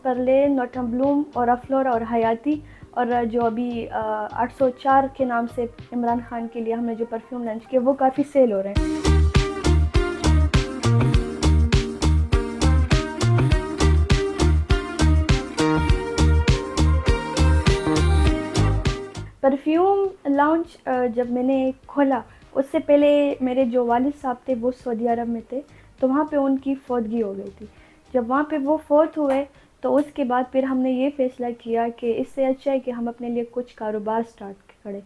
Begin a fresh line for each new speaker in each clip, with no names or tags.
اسپرلے، نوٹم بلوم اور افلورا اور حیاتی، اور جو ابھی 804 کے نام سے عمران خان کے لیے ہم نے جو پرفیوم لانچ کیا وہ کافی سیل ہو رہے ہیں۔ پرفیوم لانچ جب میں نے کھولا اس سے پہلے میرے جو والد صاحب تھے وہ سعودی عرب میں تھے، تو وہاں پہ ان کی فوتگی ہو گئی تھی۔ جب وہاں پہ وہ فوت ہوئے تو اس کے بعد پھر ہم نے یہ فیصلہ کیا کہ اس سے اچھا ہے کہ ہم اپنے لیے کچھ کاروبار سٹارٹ کریں،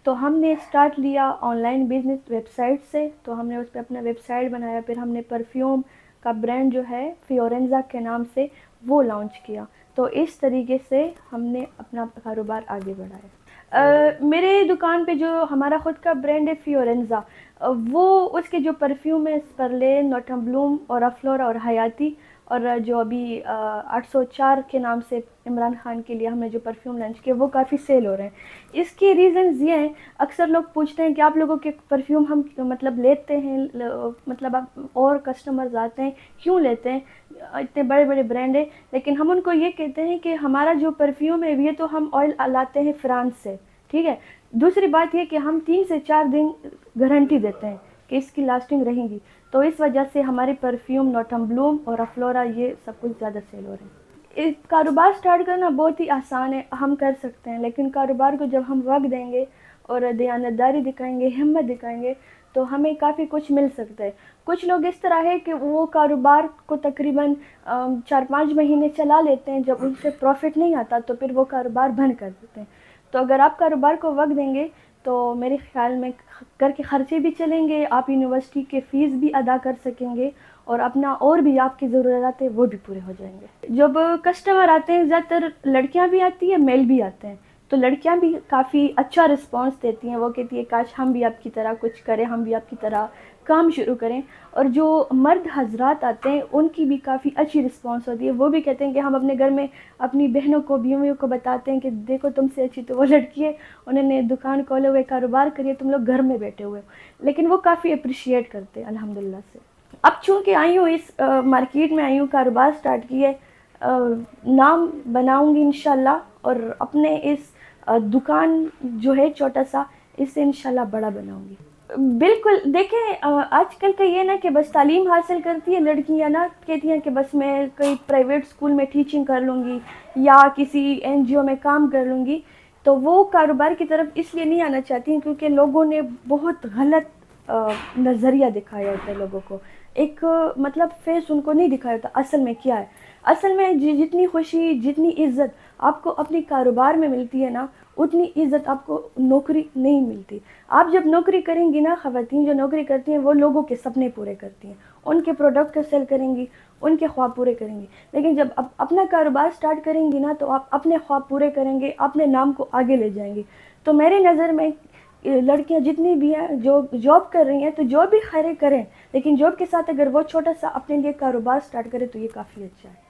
تو ہم نے سٹارٹ لیا online business website سے۔ تو ہم نے اس پہ اپنا ویب سائٹ بنایا، پھر ہم نے پرفیوم کا برانڈ جو ہے فیورنزا کے نام سے وہ لانچ کیا۔ تو اس طریقے سے ہم نے اپنا کاروبار آگے بڑھایا۔ میرے دکان پہ جو ہمارا خود کا برانڈ ہے فیورنزا، وہ اس کے جو پرفیوم ہے اسپرلے، نوٹم بلوم اور افلورا اور حیاتی، اور جو ابھی 804 کے نام سے عمران خان کے لیے ہم نے جو پرفیوم لانچ کیا وہ کافی سیل ہو رہے ہیں۔ اس کے ریزنز یہ ہیں، اکثر لوگ پوچھتے ہیں کہ آپ لوگوں کے پرفیوم ہم مطلب لیتے ہیں، مطلب اور کسٹمرز آتے ہیں کیوں لیتے ہیں، اتنے بڑے بڑے برانڈ ہیں، لیکن ہم ان کو یہ کہتے ہیں کہ ہمارا جو پرفیوم ہے یہ تو ہم آئل لاتے ہیں فرانس سے، ٹھیک ہے۔ دوسری بات یہ کہ ہم 3 سے 4 دن گارنٹی دیتے ہیں کہ اس کی لاسٹنگ رہیں گی، تو اس وجہ سے ہمارے پرفیوم نوٹم بلوم اور افلورا یہ سب کچھ زیادہ سیل ہو رہے ہیں۔ اس کاروبار سٹارٹ کرنا بہت ہی آسان ہے، ہم کر سکتے ہیں، لیکن کاروبار کو جب ہم وقت دیں گے اور دیانتداری دکھائیں گے، ہمت دکھائیں گے، تو ہمیں کافی کچھ مل سکتا ہے۔ کچھ لوگ اس طرح ہے کہ وہ کاروبار کو تقریباً 4-5 مہینے چلا لیتے ہیں، جب ان سے پروفٹ نہیں آتا تو پھر وہ کاروبار بند کر دیتے ہیں۔ تو اگر آپ کاروبار کو وقت دیں گے تو میرے خیال میں گھر کے خرچے بھی چلیں گے، آپ یونیورسٹی کے فیس بھی ادا کر سکیں گے، اور اپنا اور بھی آپ کی ضروریات ہیں وہ بھی پورے ہو جائیں گے۔ جب کسٹمر آتے ہیں زیادہ تر لڑکیاں بھی آتی ہیں، میل بھی آتے ہیں، تو لڑکیاں بھی کافی اچھا رسپانس دیتی ہیں، وہ کہتی ہے کاش ہم بھی آپ کی طرح کچھ کریں، ہم بھی آپ کی طرح کام شروع کریں۔ اور جو مرد حضرات آتے ہیں ان کی بھی کافی اچھی رسپانس ہوتی ہے، وہ بھی کہتے ہیں کہ ہم اپنے گھر میں اپنی بہنوں کو، بیویوں کو بتاتے ہیں کہ دیکھو تم سے اچھی تو وہ لڑکی ہے، انہوں نے دکان کھولے ہوئے، کاروبار کریے، تم لوگ گھر میں بیٹھے ہوئے ہو، لیکن وہ کافی اپریشیٹ کرتے ہیں الحمدللہ سے۔ اب چونکہ آئی ہوں اس مارکیٹ میں آئی ہوں، کاروبار سٹارٹ کی ہے، نام بناؤں گی انشاءاللہ، اور اپنے اس دکان جو ہے چھوٹا سا، اس سے انشاءاللہ بڑا بناؤں گی۔ بالکل، دیکھیں آج کل کا یہ نا کہ بس تعلیم حاصل کرتی ہے لڑکیاں، نا کہتی ہیں کہ بس میں کوئی پرائیویٹ اسکول میں ٹیچنگ کر لوں گی یا کسی این جی او میں کام کر لوں گی، تو وہ کاروبار کی طرف اس لیے نہیں آنا چاہتی ہیں کیونکہ لوگوں نے بہت غلط نظریہ دکھایا ہوتا ہے لوگوں کو، ایک مطلب فیس ان کو نہیں دکھایا ہوتا اصل میں کیا ہے۔ اصل میں جتنی خوشی، جتنی عزت آپ کو اپنی کاروبار میں ملتی ہے نا، اتنی عزت آپ کو نوکری نہیں ملتی۔ آپ جب نوکری کریں گی نا، خواتین جو نوکری کرتی ہیں وہ لوگوں کے سپنے پورے کرتی ہیں، ان کے پروڈکٹ کو سیل کریں گی، ان کے خواب پورے کریں گی، لیکن جب آپ اپنا کاروبار سٹارٹ کریں گی نا تو آپ اپنے خواب پورے کریں گے، اپنے نام کو آگے لے جائیں گی۔ تو میرے نظر میں لڑکیاں جتنی بھی ہیں جو جاب کر رہی ہیں تو جو بھی خیریں کریں، لیکن جاب کے ساتھ اگر وہ چھوٹا سا اپنے لیے کاروبار سٹارٹ کرے تو یہ کافی اچھا ہے۔